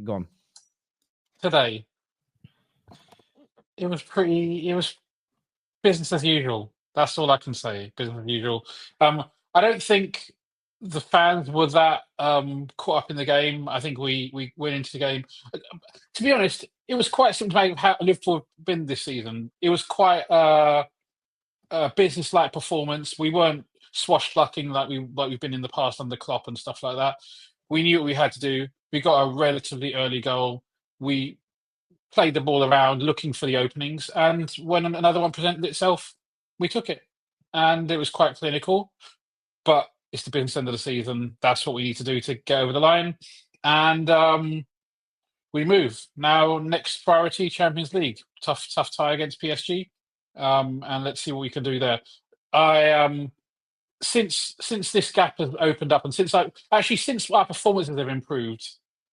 Gone. Today, it was business as usual. That's all I can say. Business as usual. I don't think the fans were that caught up in the game. I think we went into the game. To be honest, it was quite symptomatic of how Liverpool have been this season. It was quite a business-like performance. We weren't swashbuckling like we've been in the past under Klopp and stuff like that. We knew what we had to do. We got a relatively early goal. We played the ball around, looking for the openings, and when another one presented itself, we took it, and it was quite clinical. But it's the business end of the season. That's what we need to do to get over the line, and we move now. Next priority, Champions League. Tough tie against PSG, and let's see what we can do there. I since this gap has opened up, and since our performances have improved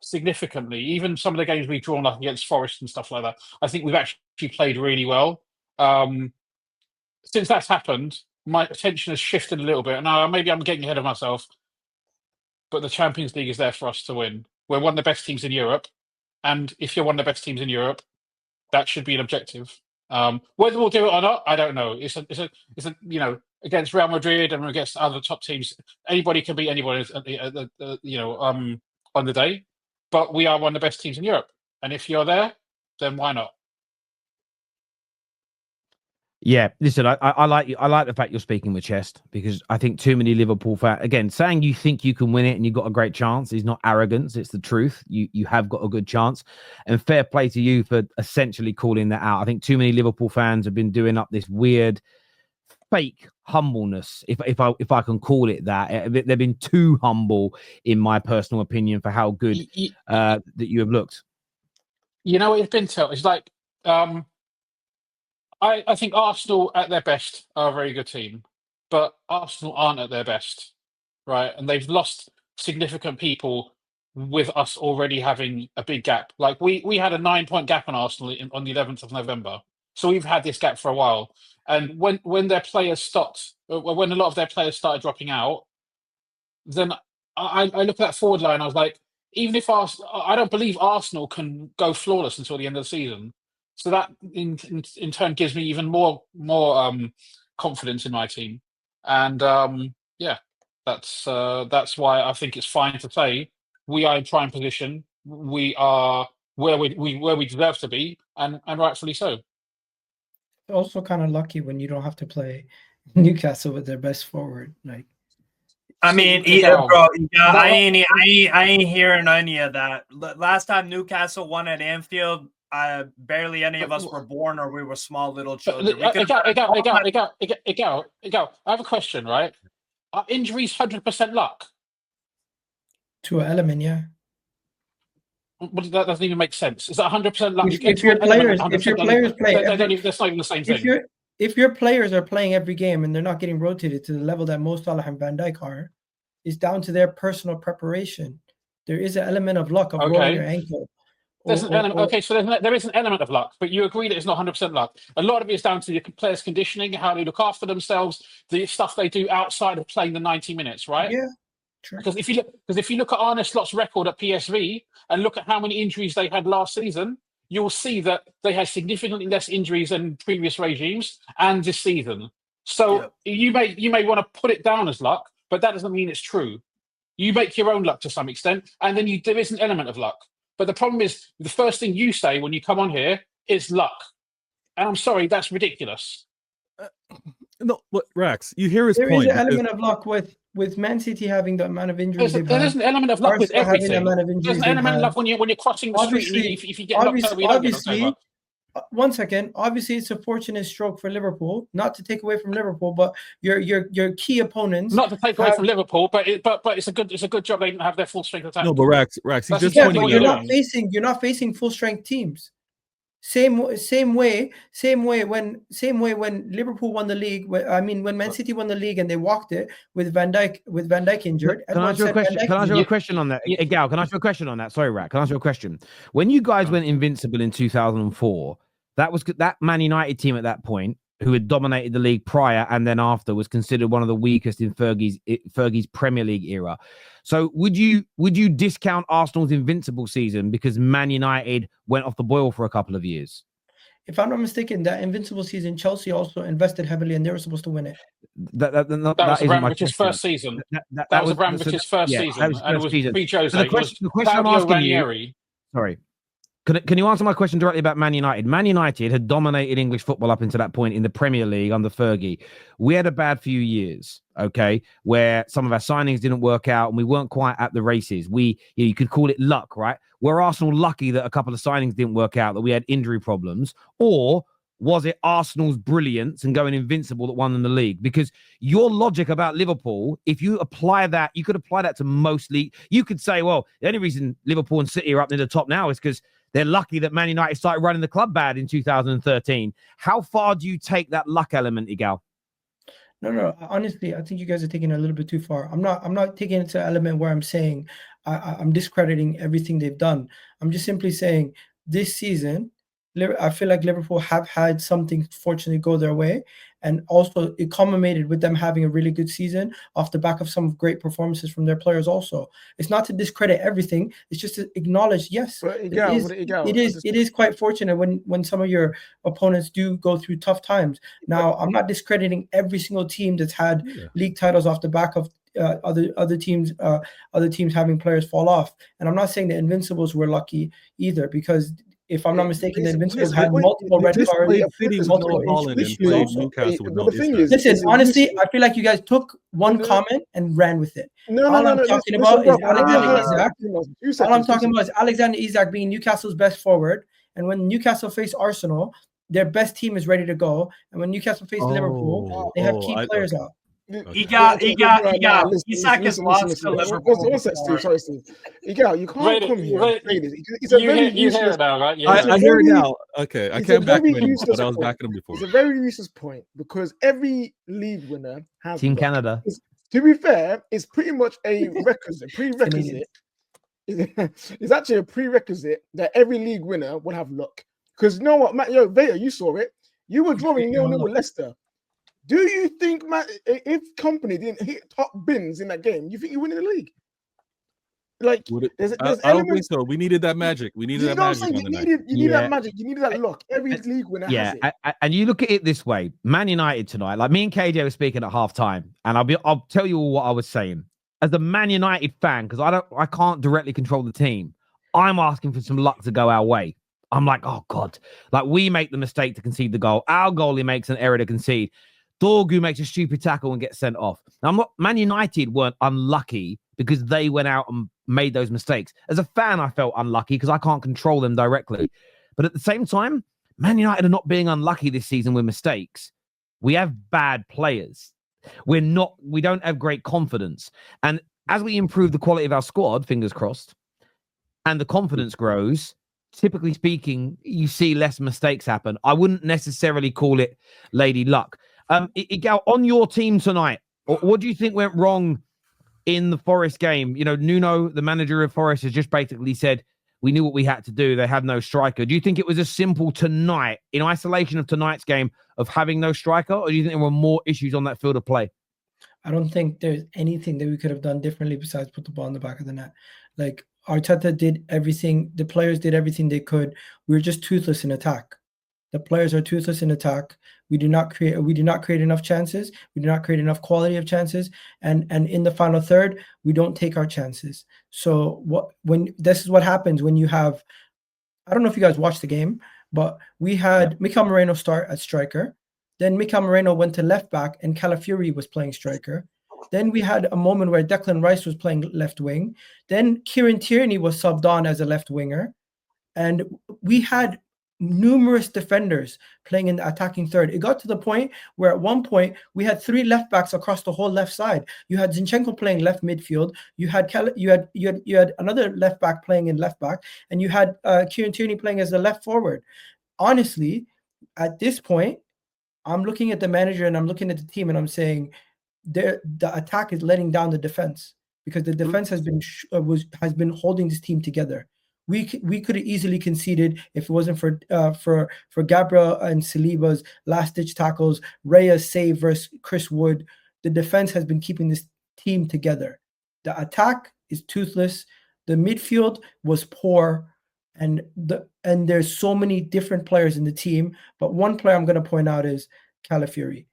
significantly, even some of the games we've drawn up against Forest and stuff like that, I think we've actually played really well. Since that's happened, my attention has shifted a little bit. Now, maybe I'm getting ahead of myself, but the Champions League is there for us to win. We're one of the best teams in Europe, and if you're one of the best teams in Europe, that should be an objective. Whether we'll do it or not, I don't know. It's a against Real Madrid and against other top teams, anybody can beat anybody. On the day, but we are one of the best teams in Europe, and if you're there, then why not? Yeah, listen, I like you. I like the fact you're speaking with chest, because I think too many Liverpool fans, again, saying you think you can win it and you've got a great chance is not arrogance. It's the truth. You have got a good chance, and fair play to you for essentially calling that out. I think too many Liverpool fans have been doing up this weird fake humbleness, if I can call it that. They've been too humble, in my personal opinion, for how good that you have looked. You know what it's been told? It's like I think Arsenal at their best are a very good team, but Arsenal aren't at their best, right? And they've lost significant people with us already having a big gap. Like we had a 9-point gap on Arsenal on the 11th of November. So we've had this gap for a while. And when their players stopped, when a lot of their players started dropping out, then I look at that forward line. I was like, even if I don't believe Arsenal can go flawless until the end of the season. So that in turn gives me even more confidence in my team. And that's why I think it's fine to say we are in prime position. We are where we deserve to be, and rightfully so. Also kind of lucky when you don't have to play Newcastle with their best forward. Like, I mean, bro, I ain't hearing any of that. Last time Newcastle won at Anfield, barely any of us were born, or we were small little children. I have a question, right? Are injuries 100% luck? To an element, yeah. Well, that doesn't even make sense. Is that 100% luck? If your players play, that's not even the same thing. If your players are playing every game and they're not getting rotated to the level that Mo Salah and Van Dijk are, it's down to their personal preparation. There is an element of luck of rolling your ankle. There's an element. So there is an element of luck, but you agree that it's not 100% luck. A lot of it is down to the players' conditioning, how they look after themselves, the stuff they do outside of playing the 90 minutes, right? Yeah. True. Because if you look at Arne Slot's record at PSV and look at how many injuries they had last season, you'll see that they had significantly less injuries than previous regimes and this season. So you may want to put it down as luck, but that doesn't mean it's true. You make your own luck to some extent, and then there is an element of luck. But the problem is, the first thing you say when you come on here is luck. And I'm sorry, that's ridiculous. No, look, Rex, you hear his point. There is an element of luck with Man City having the amount of injuries. There is an element of luck with everything. There's an element of luck when you're crossing the street. If you get knocked over, you don't get knocked over. One second. Obviously, it's a fortunate stroke for Liverpool. Not to take away from Liverpool, but your key opponents. Not to take away from Liverpool, but it's a good job they didn't have their full strength attack. No, but Rex, he's just pointing out. You're not facing full strength teams. Same way when Liverpool won the league. When Man City won the league and they walked it with Van Dijk injured. Can I ask you a question? Can I ask you a question on that? Gal, can I ask you a question on that? Sorry, Rat. Can I ask you a question? When you guys went invincible in 2004, that Man United team at that point who had dominated the league prior and then after, was considered one of the weakest in Fergie's Premier League era. So would you discount Arsenal's invincible season because Man United went off the boil for a couple of years? If I'm not mistaken, that invincible season, Chelsea also invested heavily and they were supposed to win it. That was Abramovich's first season. That was Abramovich's first season, and it was pre-Jose. So the question I'm asking Ranieri. you, sorry. Can you answer my question directly about Man United? Man United had dominated English football up until that point in the Premier League under Fergie. We had a bad few years, okay, where some of our signings didn't work out and we weren't quite at the races. You could call it luck, right? Were Arsenal lucky that a couple of signings didn't work out, that we had injury problems? Or was it Arsenal's brilliance and going invincible that won them the league? Because your logic about Liverpool, if you apply that, you could apply that to most league. You could say, well, the only reason Liverpool and City are up near the top now is because they're lucky that Man United started running the club bad in 2013. How far do you take that luck element, Igal? No. Honestly, I think you guys are taking it a little bit too far. I'm not taking it to an element where I'm saying I'm discrediting everything they've done. I'm just simply saying this season, I feel like Liverpool have had something fortunately go their way. And also it culminated with them having a really good season off the back of some great performances from their players also. It's not to discredit everything. It's just to acknowledge, yes, it is quite fortunate when some of your opponents do go through tough times. Now, I'm not discrediting every single team that's had league titles off the back of other teams having players fall off. And I'm not saying the Invincibles were lucky either, because if I'm not mistaken, the Invincibles had multiple red cards, multiple issues. Listen, honestly, I feel like you guys took one comment and ran with it. All I'm talking about is Alexander Isak being Newcastle's best forward. And when Newcastle face Arsenal, their best team is ready to go. And when Newcastle face Liverpool, they have key players out. Isak is lost to Liverpool. Sorry, Steve. Igal, you can't come here and say this. It's a very useless. I hear it now. Okay, I can't back him anymore, but I was backing him before. It's a very useless point because every league winner has Team Canada. To be fair, it's pretty much a prerequisite. It's actually a prerequisite that every league winner will have luck. Because you know what, Matt, Veta, you saw it. You were drawing 0-0 with Leicester. Do you think, Matt, if Company didn't hit top bins in that game, you think you win in the league? Like, I don't think so. We needed that magic. We needed that magic. You need that magic. You needed that luck. Every league winner has it. And you look at it this way: Man United tonight, like me and KJ were speaking at halftime, and I'll tell you all what I was saying as a Man United fan, because I can't directly control the team. I'm asking for some luck to go our way. I'm like, oh God, like we make the mistake to concede the goal. Our goalie makes an error to concede. Dorgu makes a stupid tackle and gets sent off. Now, Man United weren't unlucky because they went out and made those mistakes. As a fan, I felt unlucky because I can't control them directly. But at the same time, Man United are not being unlucky this season with mistakes. We have bad players. We don't have great confidence. And as we improve the quality of our squad, fingers crossed, and the confidence grows, typically speaking, you see less mistakes happen. I wouldn't necessarily call it lady luck. Igal, on your team tonight, what do you think went wrong in the Forest game? You know, Nuno, the manager of Forest, has just basically said, we knew what we had to do. They had no striker. Do you think it was as simple tonight, in isolation of tonight's game, of having no striker? Or do you think there were more issues on that field of play? I don't think there's anything that we could have done differently besides put the ball in the back of the net. Like, Arteta did everything. The players did everything they could. We were just toothless in attack. The players are toothless in attack. We do not create enough chances. We do not create enough quality of chances. And in the final third, we don't take our chances. So this is what happens when you have, I don't know if you guys watched the game, but we had Mikel Moreno start at striker. Then Mikel Moreno went to left back and Calafiori was playing striker. Then we had a moment where Declan Rice was playing left wing. Then Kieran Tierney was subbed on as a left winger. And we had numerous defenders playing in the attacking third. It got to the point where at one point we had 3 left backs across the whole left side. You had Zinchenko playing left midfield. You had another left back playing in left back, and you had Kieran Tierney playing as the left forward. Honestly, at this point, I'm looking at the manager and I'm looking at the team and I'm saying the attack is letting down the defense, because the defense has been holding this team together. we could have easily conceded if it wasn't for Gabriel and Saliba's last ditch tackles, Raya's save versus Chris Wood. The defense has been keeping this team together. The attack is toothless. The midfield was poor, and there's so many different players in the team. But one player I'm going to point out is Calafiori.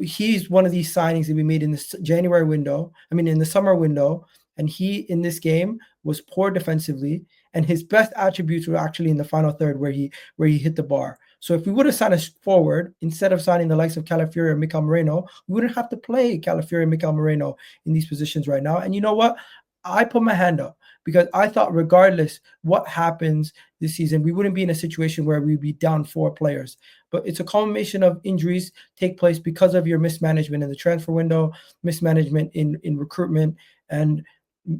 He's one of these signings that we made in the January window. I mean, in the summer window, and he in this game was poor defensively, and his best attributes were actually in the final third where he hit the bar. So if we would have signed a forward instead of signing the likes of Calafiori or Mikel Moreno, we wouldn't have to play Calafiori and Mikel Moreno in these positions right now. And you know what? I put my hand up because I thought regardless what happens this season, we wouldn't be in a situation where we'd be down 4 players. But it's a combination of injuries take place because of your mismanagement in the transfer window, mismanagement in recruitment, and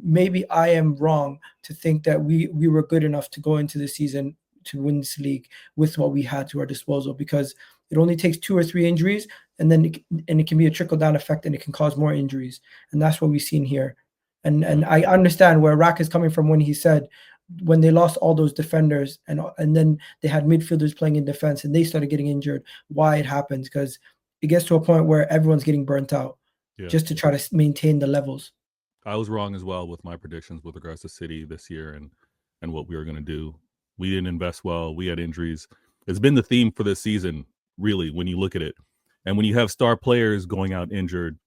maybe I am wrong to think that we were good enough to go into the season to win this league with what we had to our disposal, because it only takes 2 or 3 injuries, and then it can be a trickle-down effect, and it can cause more injuries. And that's what we've seen here. And I understand where Rak is coming from when he said when they lost all those defenders and then they had midfielders playing in defense and they started getting injured, why it happens, because it gets to a point where everyone's getting burnt out just to try to maintain the levels. I was wrong as well with my predictions with regards to City this year and what we were going to do. We didn't invest well. We had injuries. It's been the theme for this season, really, when you look at it. And when you have star players going out injured,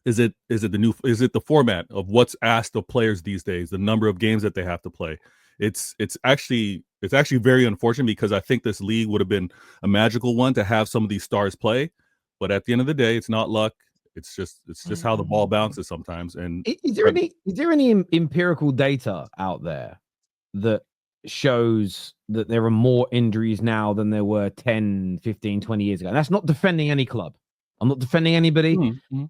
is it the format of what's asked of players these days, the number of games that they have to play? It's actually very unfortunate, because I think this league would have been a magical one to have some of these stars play. But at the end of the day, it's not luck. It's just how the ball bounces sometimes. And is there any empirical data out there that shows that there are more injuries now than there were 10, 15, 20 years ago? And that's not defending any club. I'm not defending anybody. Mm-hmm.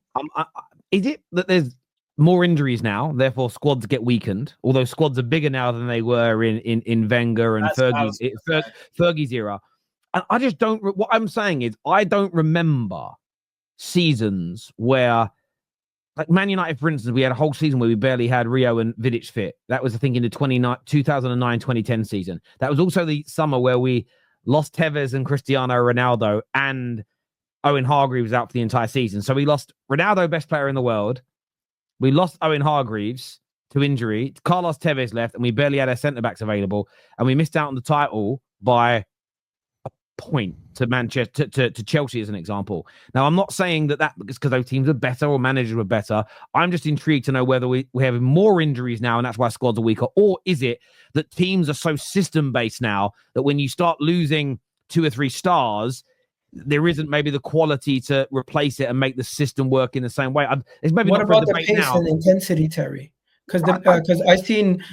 Is it that there's more injuries now, therefore squads get weakened, although squads are bigger now than they were in Wenger and Fergie's era? I just don't. What I'm saying is I don't remember seasons where, like Man United, for instance, we had a whole season where we barely had Rio and Vidic fit. That was, I think, in the 2009-2010 season. That was also the summer where we lost Tevez and Cristiano Ronaldo, and Owen Hargreaves out for the entire season. So we lost Ronaldo, best player in the world. We lost Owen Hargreaves to injury. Carlos Tevez left, and we barely had our centre-backs available. And we missed out on the title by a point to Manchester, to Chelsea, as an example. Now, I'm not saying that is because those teams are better or managers were better. I'm just intrigued to know whether we have more injuries now, and that's why squads are weaker. Or is it that teams are so system-based now that when you start losing 2 or 3 stars, there isn't maybe the quality to replace it and make the system work in the same way? It's maybe what not about for the debate pace now. and intensity, Terry? Because I've seen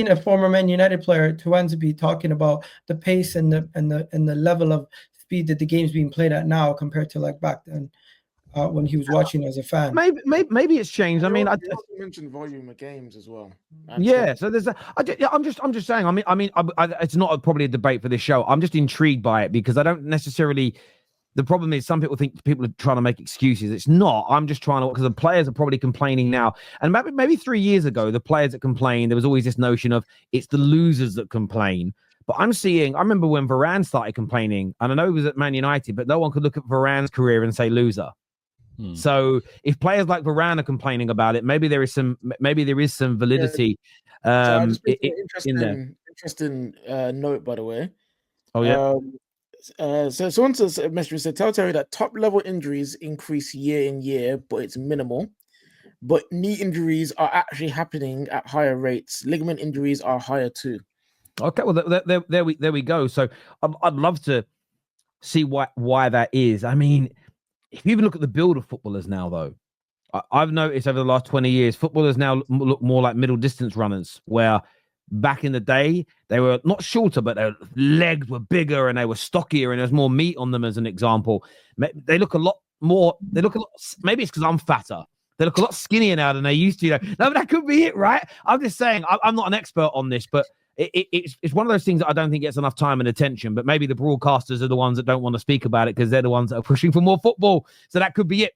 a former Man United player, Tuanzebe, talking about the pace and the level of speed that the game's being played at now compared to like back then when he was watching as a fan. Maybe it's changed. I mean, I mentioned volume of games as well. Yeah, so there's I'm just saying. I mean, it's not probably a debate for this show. I'm just intrigued by it because I don't necessarily. The problem is some people think people are trying to make excuses. It's not. I'm just trying to, because the players are probably complaining now. And maybe 3 years ago, the players that complained, there was always this notion of it's the losers that complain. But I remember when Varane started complaining, and I know he was at Man United, but no one could look at Varane's career and say loser. So if players like Varane are complaining about it, maybe there is some validity. Interesting note, by the way. Oh yeah. So someone said, tell Terry that top level injuries increase year in year, but it's minimal. But knee injuries are actually happening at higher rates. Ligament injuries are higher too. Okay, well there we go. So I'd love to see why that is. I mean, if you even look at the build of footballers now, though, I've noticed over the last 20 years, footballers now look more like middle distance runners, where back in the day, they were not shorter, but their legs were bigger and they were stockier and there's more meat on them, as an example. They look a lot more, maybe it's because I'm fatter. They look a lot skinnier now than they used to. No, but that could be it, right? I'm just saying, I'm not an expert on this, but it's one of those things that I don't think gets enough time and attention, but maybe the broadcasters are the ones that don't want to speak about it because they're the ones that are pushing for more football. So that could be it.